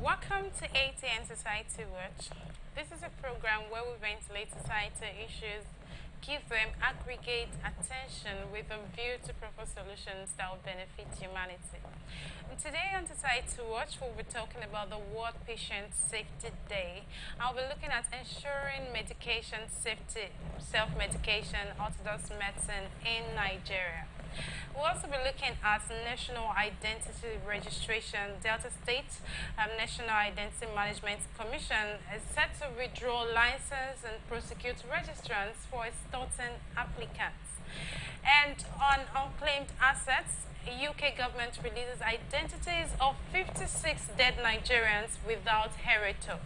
Welcome to ATN Society Watch. This is a program where we ventilate societal issues, give them aggregate attention with a view to propose solutions that will benefit humanity. And today on Society Watch, we'll be talking about the World Patient Safety Day. I'll be looking at ensuring medication safety, self-medication, orthodox medicine in Nigeria. We'll also be looking at National Identity Registration. Delta State National Identity Management Commission is set to withdraw license and prosecute registrants for extorting applicants. And on unclaimed assets, UK government releases identities of 56 dead Nigerians without heritage.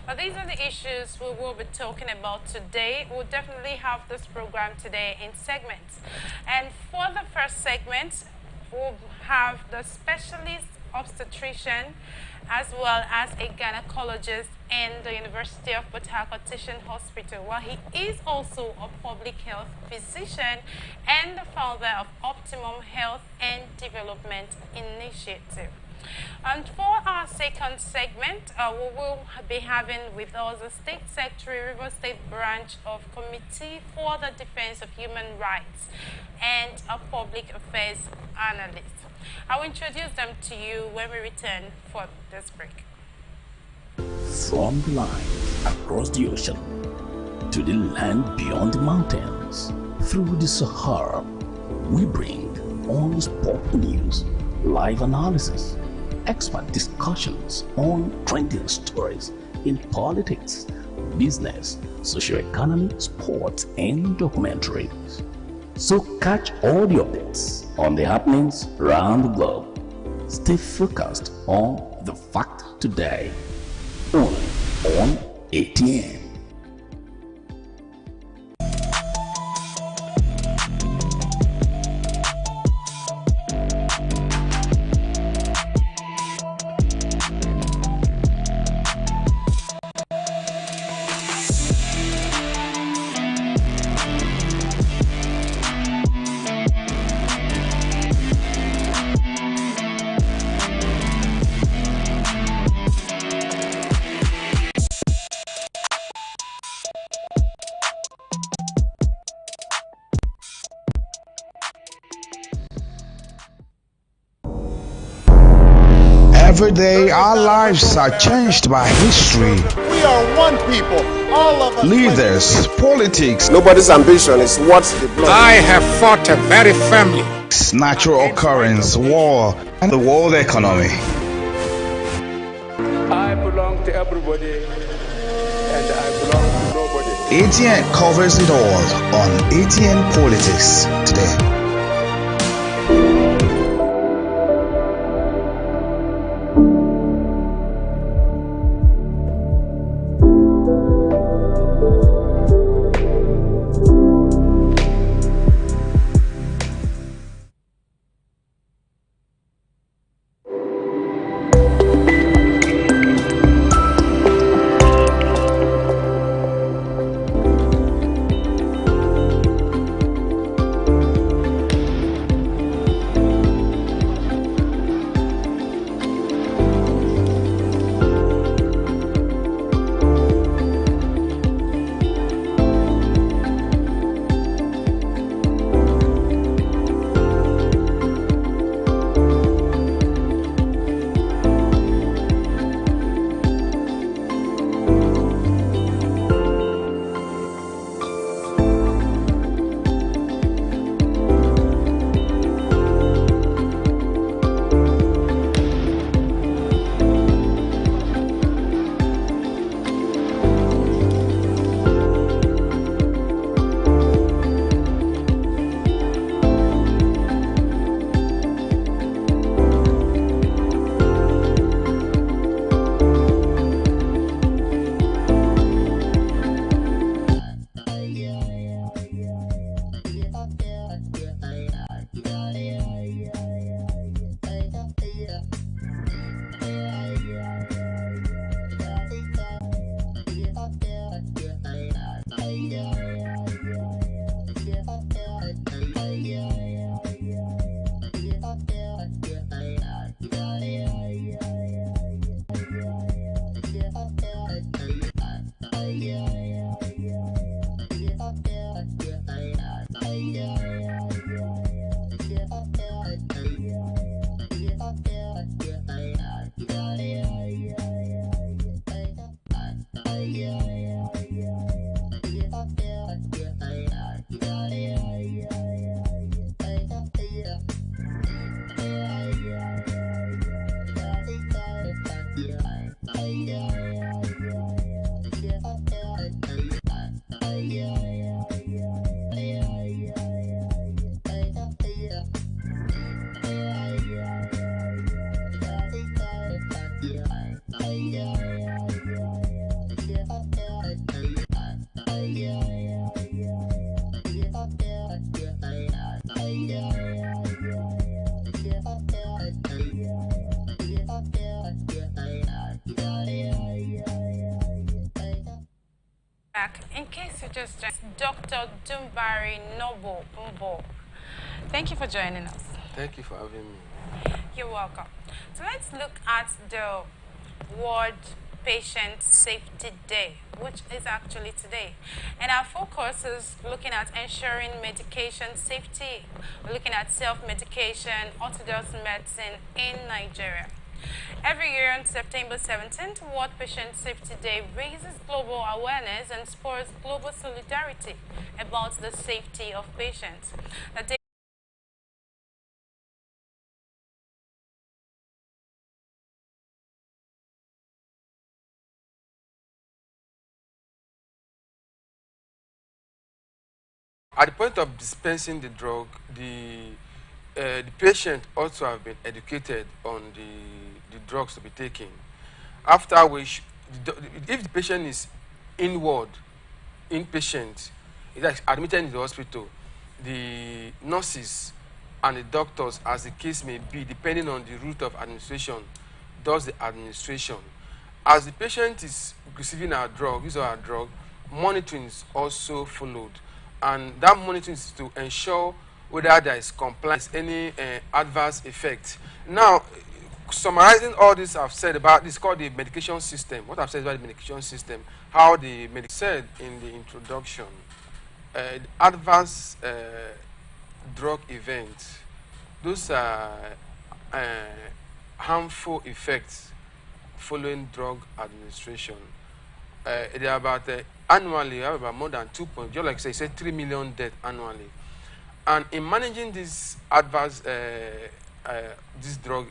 Well, these are the issues we will be talking about today. We'll definitely have this program today in segments. And for the first segment, we'll have the specialist obstetrician as well as a gynecologist in the University of Port Harcourt Teaching Hospital. Well, he is also a public health physician and the founder of Optimum Health and Development Initiative. And for our second segment, we will be having with us the State Secretary, River State Branch of Committee for the Defense of Human Rights and a Public Affairs Analyst. I will introduce them to you when we return for this break. From the line across the ocean to the land beyond the mountains, through the Sahara, we bring on-the-spot news, live analysis, expert discussions on trending stories in politics, business, socio-economy, sports, and documentaries. So catch all the updates on the happenings around the globe. Stay focused on the fact today, only on ATN. Every day, our lives are changed by history. We are one people, all of us. Leaders, politics. Nobody's ambition is what's the blood. I have fought very firmly. Natural occurrence, war, and the world economy. I belong to everybody, and I belong to nobody. ATN covers it all on ATN Politics today. back. In case you just joined, Dr. Dumbari Nobo Mbo. Thank you for joining us. Thank you for having me. You're welcome. So let's look at the World Patient Safety Day, which is actually today. And our focus is looking at ensuring medication safety. We're looking at self-medication, orthodox medicine in Nigeria. Every year on September 17th, World Patient Safety Day raises global awareness and spurs global solidarity about the safety of patients. The day At the point of dispensing the drug, the patient also have been educated on the drugs to be taken. After which, if the patient is inpatient, is admitted in the hospital, the nurses and the doctors, as the case may be, depending on the route of administration, does the administration. As the patient is receiving our drug, monitoring is also followed. And that monitoring is to ensure whether there is compliance, any adverse effect. Now, summarizing all this I've said about this, called the medication system. What I've said about the medication system, how the said in the introduction, adverse drug events, those are harmful effects following drug administration. They are about annually, we have about more than 2 point, just like say 3 million deaths annually. And in managing this adverse, this drug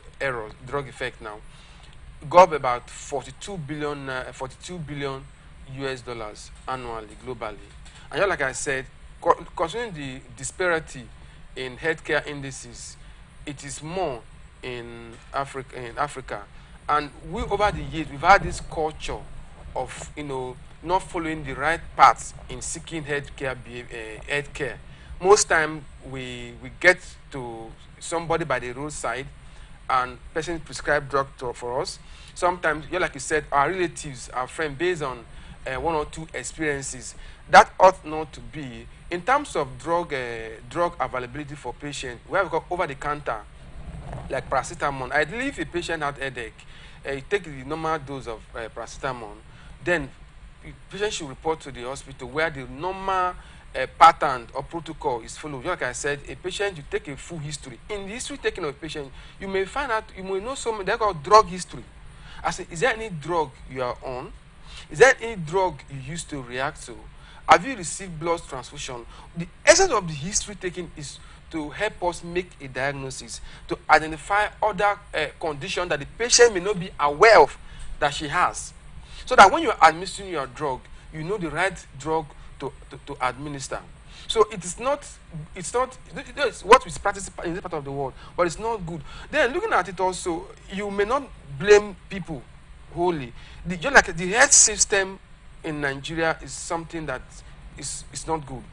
effect now, got about 42 billion US dollars annually, globally. And just like I said, concerning the disparity in healthcare indices, it is more in Africa. And we, over the years, we've had this culture of, not following the right paths in seeking healthcare. Most time we get to somebody by the roadside and person prescribe drug for us. Sometimes, like you said, our relatives, our friends, based on one or two experiences, that ought not to be. In terms of drug availability for patients, we have got over the counter, like paracetamol. Ideally, if a patient had headache, you take the normal dose of paracetamol, then the patient should report to the hospital where the normal pattern or protocol is followed. Like I said, a patient, you take a full history. In the history taken of a patient, you may find out, you may know something they call drug history. I say, is there any drug you are on? Is there any drug you used to react to? Have you received blood transfusion? The essence of the history taking is to help us make a diagnosis, to identify other conditions that the patient may not be aware of that she has. So that when you are administering your drug, you know the right drug to administer. So it's what we practice in this part of the world, but it's not good. Then looking at it also, you may not blame people wholly. Just like the health system in Nigeria is something that is not good.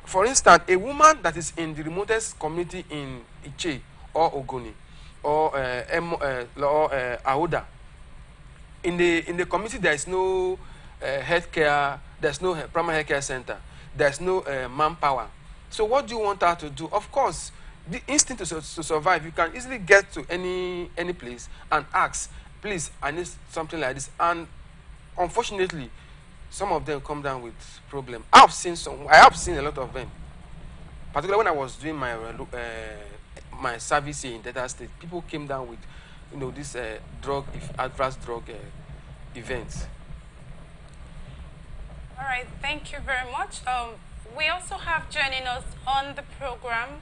For instance, a woman that is in the remotest community in Iche or Ogoni or Aoda, in the community there is no healthcare, there's no primary healthcare center, there's no manpower. So what do you want her to do? Of course, the instinct to survive, you can easily get to any place and ask, please, I need something like this. And unfortunately, some of them come down with problem. I have seen a lot of them. Particularly when I was doing my service here in Delta State, people came down with, this adverse drug events. All right, thank you very much. We also have joining us on the program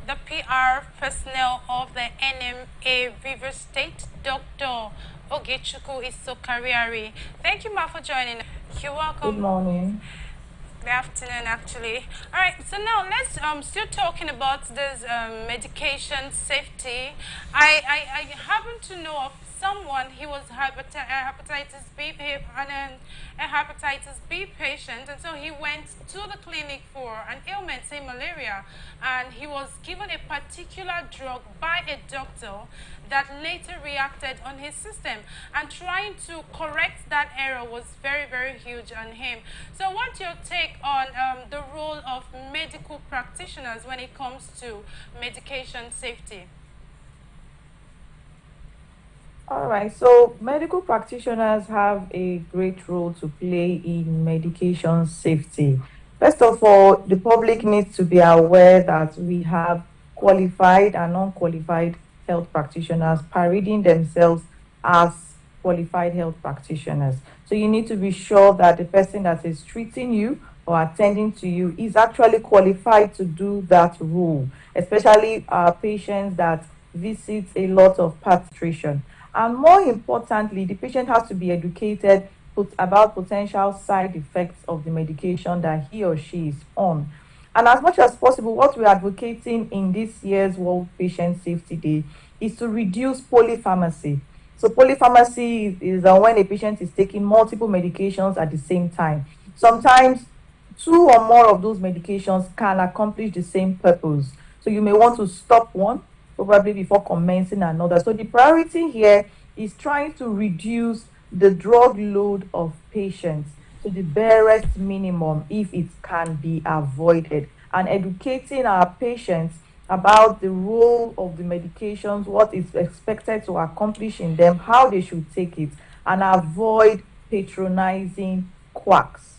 the PR personnel of the NMA River State, Dr. Ogechukwu Isokariari. Thank you, Ma, for joining us. You're welcome. Good morning. Good afternoon, actually. All right, so now let's still talking about this medication safety. I happen to know of someone, he was hepatitis B, a hepatitis B patient, and so he went to the clinic for an ailment, say malaria, and he was given a particular drug by a doctor that later reacted on his system, and trying to correct that error was very, very huge on him. So what's your take on the role of medical practitioners when it comes to medication safety? All right, so medical practitioners have a great role to play in medication safety. First of all, the public needs to be aware that we have qualified and unqualified health practitioners parading themselves as qualified health practitioners. So you need to be sure that the person that is treating you or attending to you is actually qualified to do that role, especially patients that visit a lot of patrician. And more importantly, the patient has to be educated about potential side effects of the medication that he or she is on. And as much as possible, what we're advocating in this year's World Patient Safety Day is to reduce polypharmacy. So polypharmacy is when a patient is taking multiple medications at the same time. Sometimes two or more of those medications can accomplish the same purpose. So you may want to stop one probably before commencing another. So the priority here is trying to reduce the drug load of patients to the barest minimum if it can be avoided, and educating our patients about the role of the medications, what is expected to accomplish in them, how they should take it, and avoid patronizing quacks.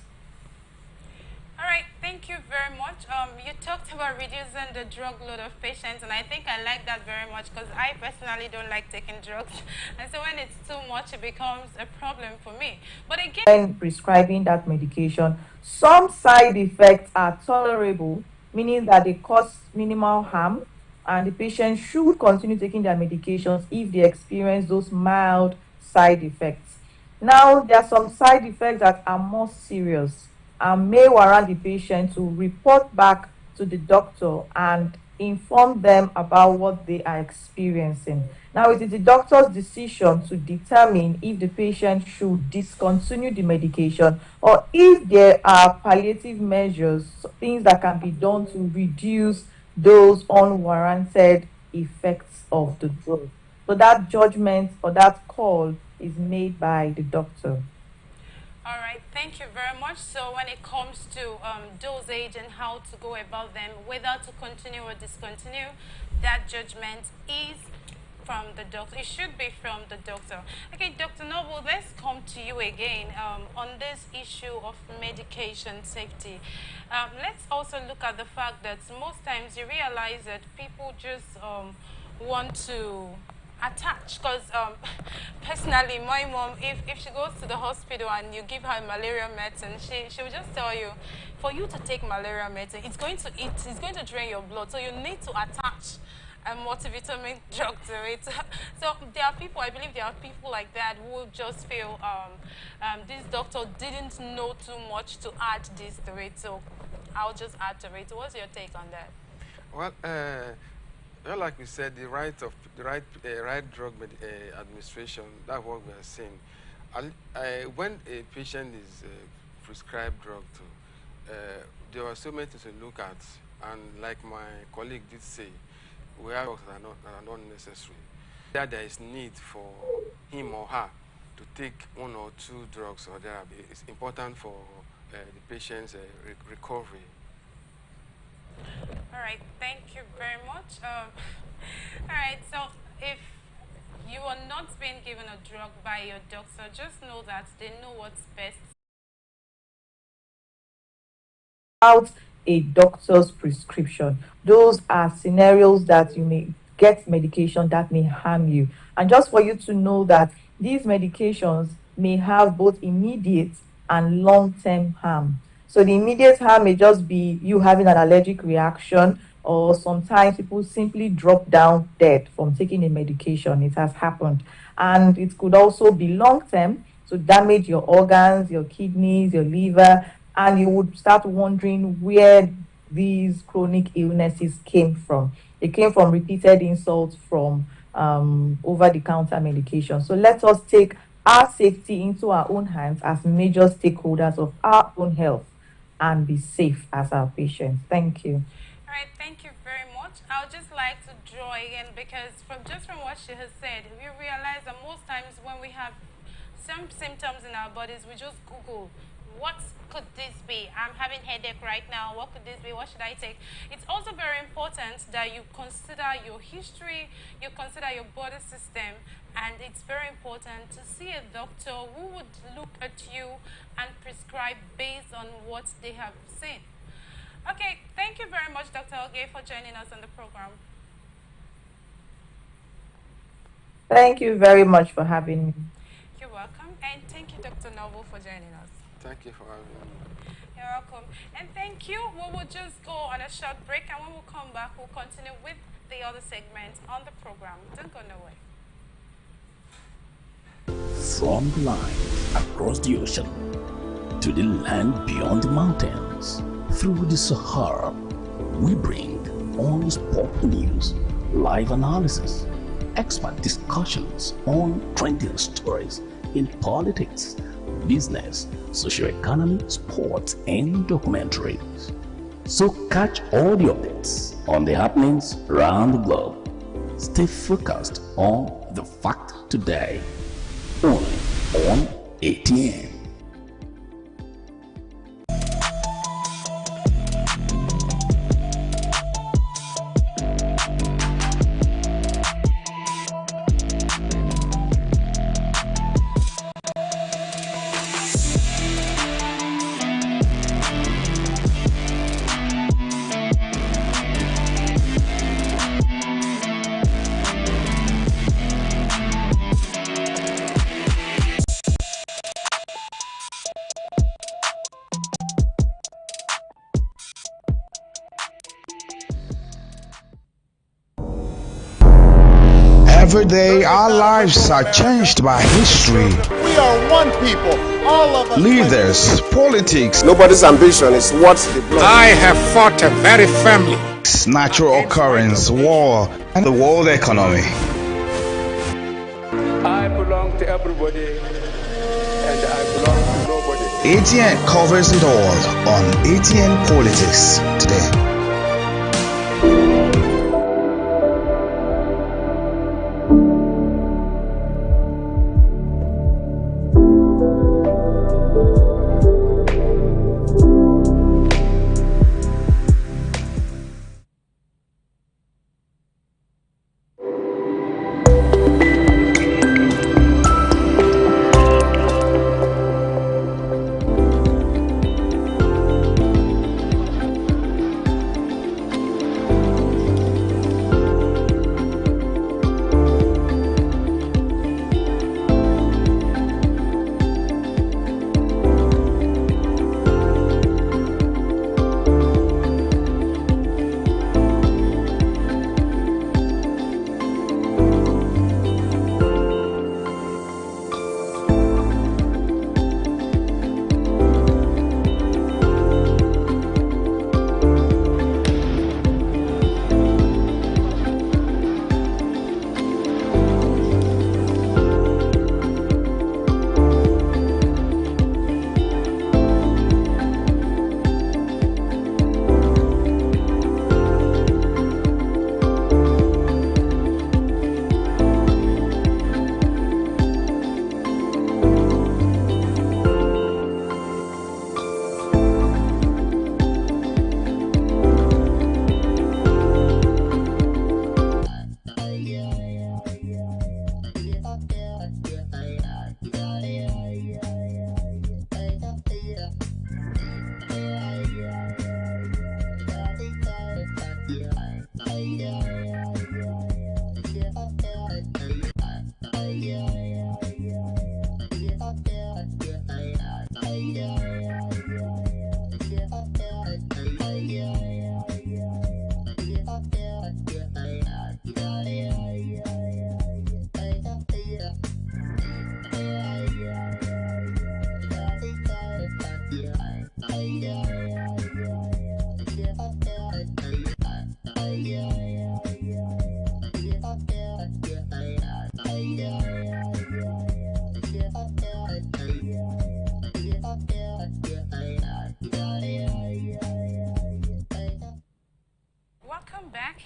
All right, thank you very much. You talked about reducing the drug load of patients, and I think I like that very much because I personally don't like taking drugs. And so when it's too much, it becomes a problem for me. But again, when prescribing that medication, some side effects are tolerable, meaning that they cause minimal harm, and the patient should continue taking their medications if they experience those mild side effects. Now, there are some side effects that are more serious and may warrant the patient to report back to the doctor and inform them about what they are experiencing. Now, it is the doctor's decision to determine if the patient should discontinue the medication or if there are palliative measures, things that can be done to reduce those unwarranted effects of the drug. So that judgment or that call is made by the doctor. all right, thank you very much. So when it comes to dosage and how to go about them, whether to continue or discontinue, that judgment is from the doctor. It should be from the doctor. Okay, Dr. Noble, let's come to you again on this issue of medication safety. Let's also look at the fact that most times you realize that people just want to attach, because personally my mom, if she goes to the hospital and you give her malaria medicine, she will just tell you, for you to take malaria medicine, it's going to drain your blood, so you need to attach a multivitamin drug to it. So there are people, I believe there are people like that who just feel this doctor didn't know too much to add this to it, so I'll just add to it. What's your take on that? Well, well, like we said, the right drug administration, that's what we are saying. When a patient is prescribed drug to, there are so many things to look at, and like my colleague did say, we have drugs that are not necessary. That there is need for him or her to take one or two drugs or therapy. It's important for the patient's recovery. All right, thank you very much. All right, so if you are not being given a drug by your doctor, just know that they know what's best. Without a doctor's prescription, those are scenarios that you may get medication that may harm you. And just for you to know that these medications may have both immediate and long-term harm. So the immediate harm may just be you having an allergic reaction, or sometimes people simply drop down dead from taking a medication. It has happened. And it could also be long-term, so damage your organs, your kidneys, your liver, and you would start wondering where these chronic illnesses came from. They came from repeated insults from over-the-counter medication. So let us take our safety into our own hands as major stakeholders of our own health and be safe as our patients. Thank you. All right, thank you very much. I would just like to draw again because from what she has said, we realize that most times when we have some symptoms in our bodies, we just Google, what could this be? I'm having headache right now. What could this be? What should I take? It's also very important that you consider your history, you consider your body system, and it's very important to see a doctor who would look at you and prescribe based on what they have seen. Okay, thank you very much, Dr. Oge, for joining us on the program. Thank you very much for having me. You're welcome, and thank you, Dr. Noble, for joining us. Thank you for having me. You're welcome. And thank you. We will just go on a short break, and when we come back, we'll continue with the other segments on the program. Don't go nowhere. From the line across the ocean to the land beyond the mountains, through the Sahara, we bring all sport news, live analysis, expert discussions on trending stories in politics, business, socio-economy, sports, and documentaries. So catch all the updates on the happenings around the globe. Stay focused on the fact today, only on ATN. Every day, our lives are changed by history, We are one people, all of us. leaders, politics, Nobody's ambition is what the blood. I have fought a very firmly. natural occurrence, war, and the world economy. I belong to everybody, and I belong to nobody. ATN covers it all on ATN Politics today.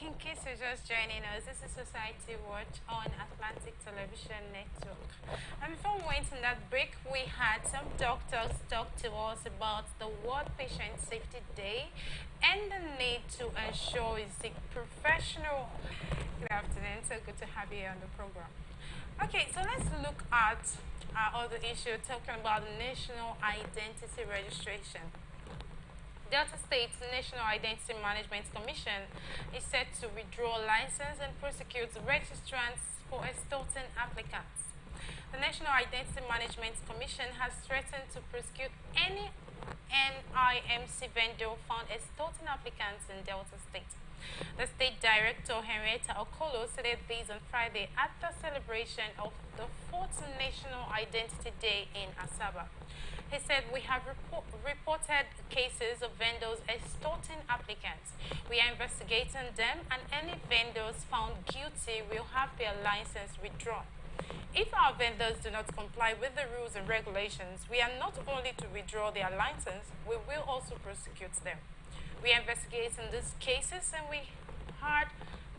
In case you're just joining us, this is Society Watch on Atlantic Television Network. And before we went in that break, we had some doctors talk to us about the World Patient Safety Day and the need to ensure we seek professional. Good afternoon, so good to have you on the program. Okay, so let's look at our other issue, talking about the National Identity Registration. Delta State's National Identity Management Commission is set to withdraw license and prosecute registrants for extorting applicants. The National Identity Management Commission has threatened to prosecute any NIMC vendor found extorting applicants in Delta State. The State Director, Henrietta Okolo, said this on Friday at the celebration of the 4th National Identity Day in Asaba. He said, we have reported cases of vendors extorting applicants. We are investigating them, and any vendors found guilty will have their license withdrawn. If our vendors do not comply with the rules and regulations, we are not only to withdraw their license, we will also prosecute them. We are investigating these cases, and we had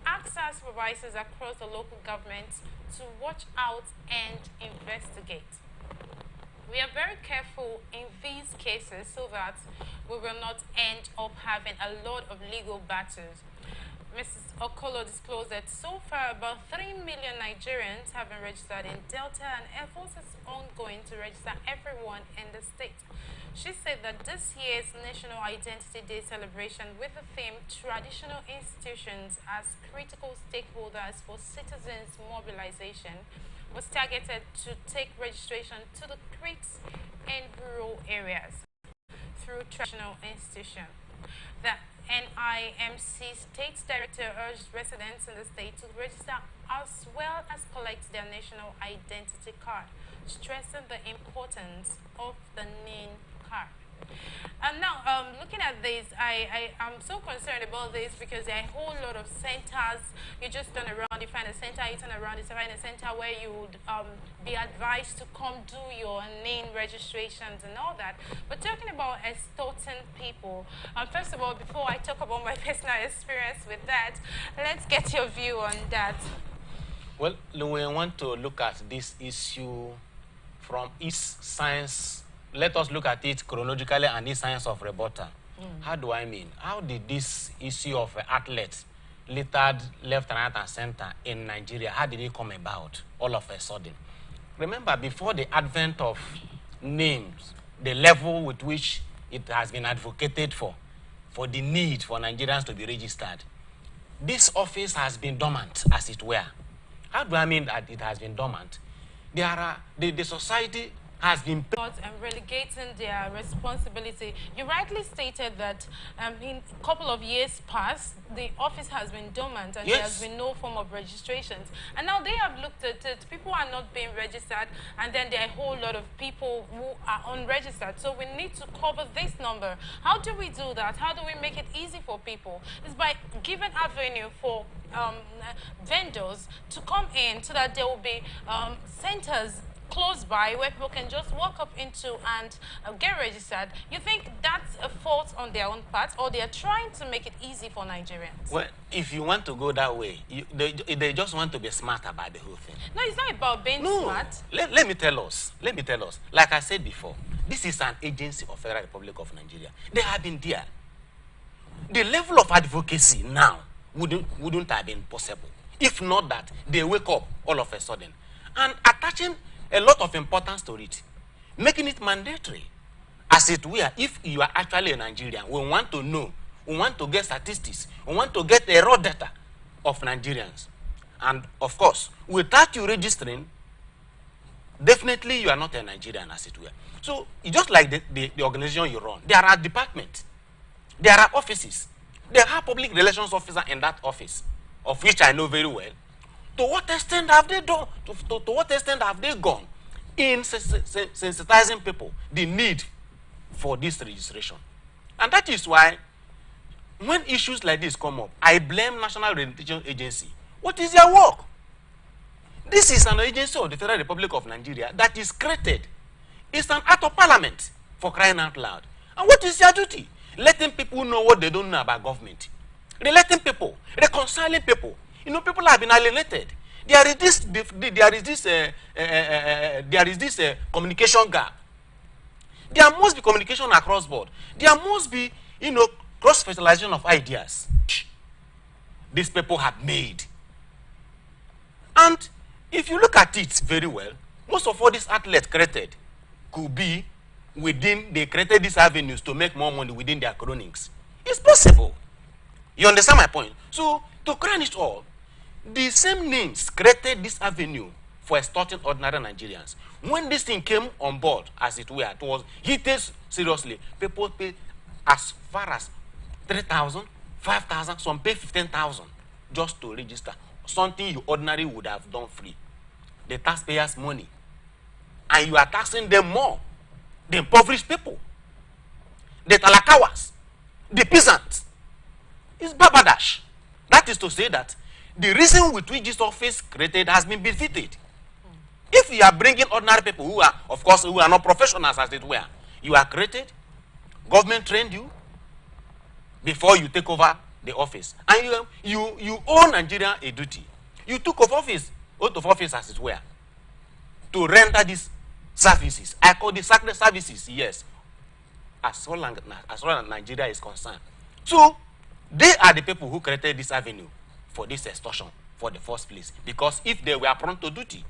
asked our supervisors across the local governments to watch out and investigate. We are very careful in these cases so that we will not end up having a lot of legal battles. Mrs. Okolo disclosed that so far about 3 million Nigerians have been registered in Delta, and efforts is ongoing to register everyone in the state. She said that this year's National Identity Day celebration, with the theme Traditional Institutions as Critical Stakeholders for Citizens Mobilization, was targeted to take registration to the creeks and rural areas through traditional institutions. The NIMC State Director urged residents in the state to register as well as collect their national identity card, stressing the importance of the NIN card. And now, looking at this, I'm so concerned about this because there are a whole lot of centers. You just turn around, you find a center, you turn around, you find a center where you would be advised to come do your name registrations and all that. But talking about extorting people, first of all, before I talk about my personal experience with that, let's get your view on that. Well, we want to look at this issue from its science. Let us look at it chronologically and the science of rebuttal. How do I mean? How did this issue of athletes littered left, right, and center in Nigeria, how did it come about all of a sudden? Remember, before the advent of names, the level with which it has been advocated for the need for Nigerians to be registered, this office has been dormant, as it were. How do I mean that it has been dormant? The society has been and relegating their responsibility. You rightly stated that in a couple of years past, the office has been dormant and there has been no form of registrations. And now they have looked at it, people are not being registered, and then there are a whole lot of people who are unregistered. So we need to cover this number. How do we do that? How do we make it easy for people? It's by giving avenue for vendors to come in so that there will be centers close by where people can just walk up into and get registered. You think that's a fault on their own part, or they are trying to make it easy for Nigerians? Well, if you want to go that way, they just want to be smart about the whole thing. No, it's not about being smart. Let me tell us. Like I said before, this is an agency of Federal Republic of Nigeria. They have been there. The level of advocacy now wouldn't have been possible if not that they wake up all of a sudden and attaching a lot of importance to it, making it mandatory. As it were, if you are actually a Nigerian, we want to know, we want to get statistics, we want to get the raw data of Nigerians. And of course, without you registering, definitely you are not a Nigerian, as it were. So, just like the organization you run, there are departments, there are offices, there are public relations officers in that office, of which I know very well. To what extent have they done? To what extent have they gone in sensitizing people the need for this registration? And that is why, when issues like this come up, I blame National Registration Agency. What is their work? This is an agency of the Federal Republic of Nigeria that is created. It's an act of parliament, for crying out loud. And what is their duty? Letting people know what they don't know about government. relating people, reconciling people. You know, people have been alienated. There is this communication gap. There must be communication across board. There must be, you know, cross-fertilization of ideas these people have made. And if you look at it very well, most of all these outlets created could be within, they created these avenues to make more money within their cronies. It's possible. You understand my point? So, to crown it all, the same names created this avenue for extorting ordinary Nigerians. When this thing came on board, as it were, it was heated seriously. People pay as far as 3,000, 5,000, some pay 15,000 just to register. Something you ordinarily would have done free. The taxpayers' money. And you are taxing them more. The impoverished people. The talakawas. The peasants. It's babadash. That is to say that the reason with which this office created has been defeated. If you are bringing ordinary people who are, of course, who are not professionals as it were, you are created, government trained you before you take over the office, and you owe Nigeria a duty. You took off office, out of office as it were, to render these services. I call these sacred services, yes, as far as Nigeria is concerned. So, they are the people who created this avenue for this extortion for the first place. Because if they were prompt to duty,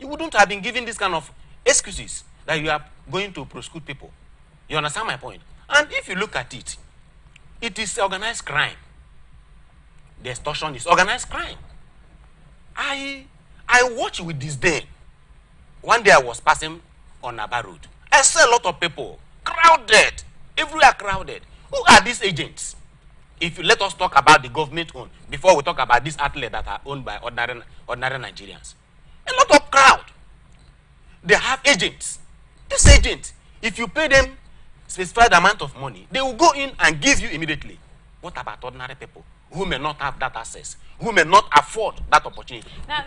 you wouldn't have been given this kind of excuses that you are going to prosecute people. You understand my point? And if you look at it, it is organized crime. The extortion is organized crime. I watch with disdain. One day I was passing on Aba Road. I saw a lot of people crowded, everywhere crowded. Who are these agents? If you let us talk about the government owned before we talk about these outlets that are owned by ordinary Nigerians. A lot of crowd. They have agents. These agents, if you pay them specified amount of money, they will go in and give you immediately. What about ordinary people who may not have that access, who may not afford that opportunity? Now,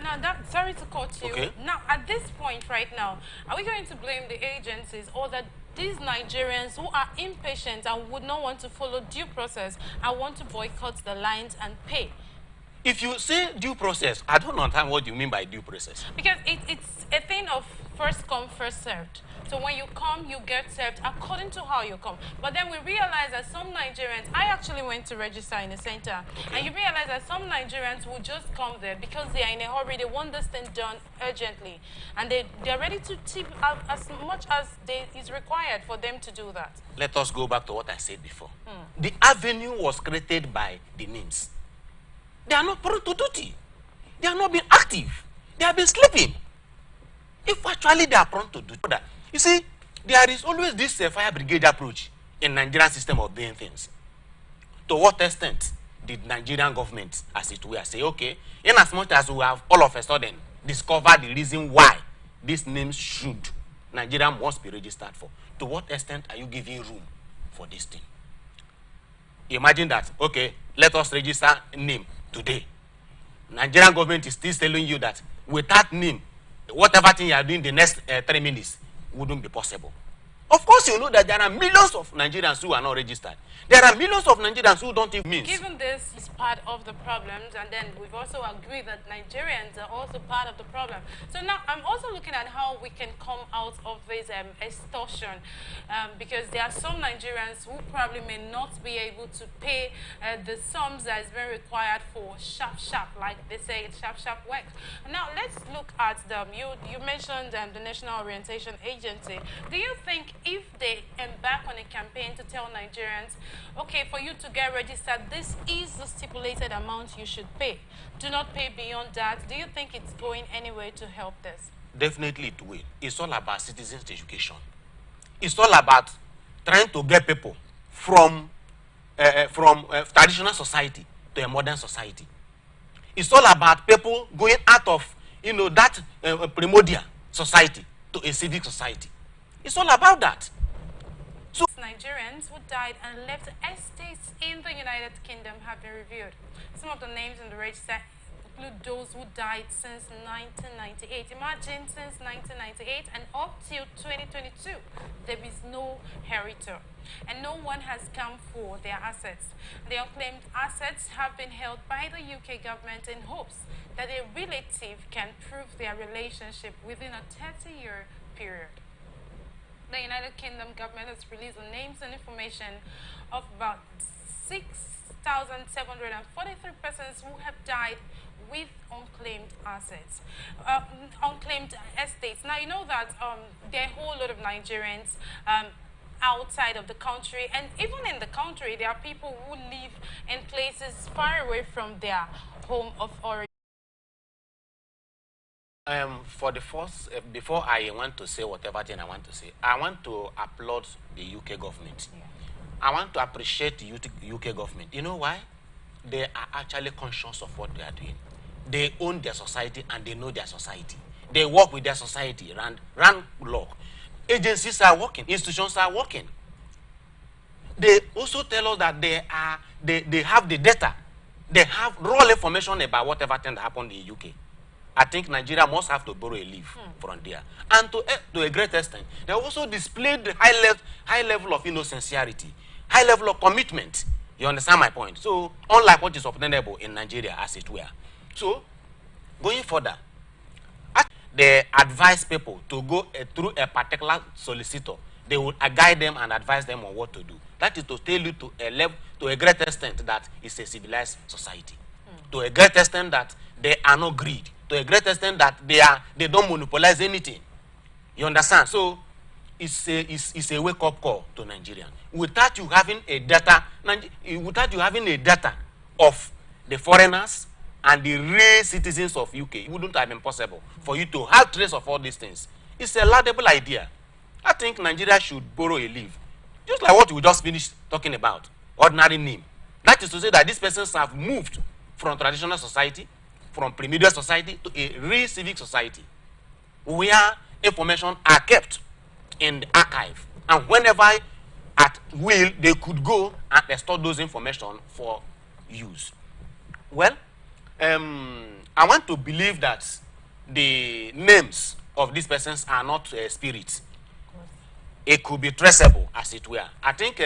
sorry to cut you. Okay. Now, at this point right now, are we going to blame the agencies or these Nigerians who are impatient and would not want to follow due process and want to boycott the lines and pay? If you say due process, I don't understand what you mean by due process. Because it's a thing of first come, first served. So when you come, you get served according to how you come. But then we realize that some Nigerians, I actually went to register in the center, and you realize that some Nigerians will just come there because they are in a hurry, they want this thing done urgently. And they're ready to tip out as much as is required for them to do that. Let us go back to what I said before. The avenue was created by the names. They are not prone to duty. They are not being active. They have been sleeping. If actually they are prone to duty. You see, there is always this fire brigade approach in Nigerian system of doing things. To what extent did Nigerian government, as it were, say, okay, in as much as we have all of a sudden discovered the reason why these names should, Nigeria must be registered for, to what extent are you giving room for this thing? Imagine that, okay, let us register name today. Nigerian government is still telling you that without name, whatever thing you are doing the next 3 minutes wouldn't be possible. Of course, you know that there are millions of Nigerians who are not registered. There are millions of Nigerians who don't even mean. Given this is part of the problems, and then we've also agreed that Nigerians are also part of the problem. So now I'm also looking at how we can come out of this extortion, because there are some Nigerians who probably may not be able to pay the sums that is very required for sharp, like they say, sharp work. Now let's look at you mentioned the National Orientation Agency. Do you think if they embark on a campaign to tell Nigerians, okay, for you to get registered, this is the stipulated amount you should pay, do not pay beyond that, do you think it's going anywhere to help this? Definitely it will. It's all about citizens' education. It's all about trying to get people from traditional society to a modern society. It's all about people going out of, that primordial society to a civic society. It's all about that. So Nigerians who died and left estates in the United Kingdom have been reviewed. Some of the names in the register include those who died since 1998. Imagine since 1998 and up till 2022, there is no inheritor and no one has come for their assets. The unclaimed assets have been held by the UK government in hopes that a relative can prove their relationship within a 30-year period. The United Kingdom government has released the names and information of about 6,743 persons who have died with unclaimed assets, unclaimed estates. Now, you know that there are a whole lot of Nigerians outside of the country, and even in the country, there are people who live in places far away from their home of origin. For the first, before I want to say whatever thing I want to say, I want to applaud the UK government. Yeah. I want to appreciate the UK government. You know why? They are actually conscious of what they are doing. They own their society and they know their society. They work with their society, run law. Agencies are working, institutions are working. They also tell us that they have the data. They have raw information about whatever thing that happened in the UK. I think Nigeria must have to borrow a leaf from there. And to a great extent, they also displayed the high level of sincerity, high level of commitment. You understand my point? So, unlike what is obtainable in Nigeria, as it were. So, going further, they advise people to go through a particular solicitor. They will guide them and advise them on what to do. That is to tell you to a great extent that it's a civilized society. To a great extent that they are not greed. To a great extent that they don't monopolize anything. You understand? So it's a wake-up call to Nigerians. Without you having a data of the foreigners and the real citizens of UK, it wouldn't have been possible for you to have trace of all these things. It's a laudable idea. I think Nigeria should borrow a leaf. Just like what we just finished talking about, ordinary name. That is to say that these persons have moved from traditional society, from primitive society to a real civic society, where information are kept in the archive. And whenever at will, they could go and store those information for use. Well, I want to believe that the names of these persons are not spirits. It could be traceable, as it were. I think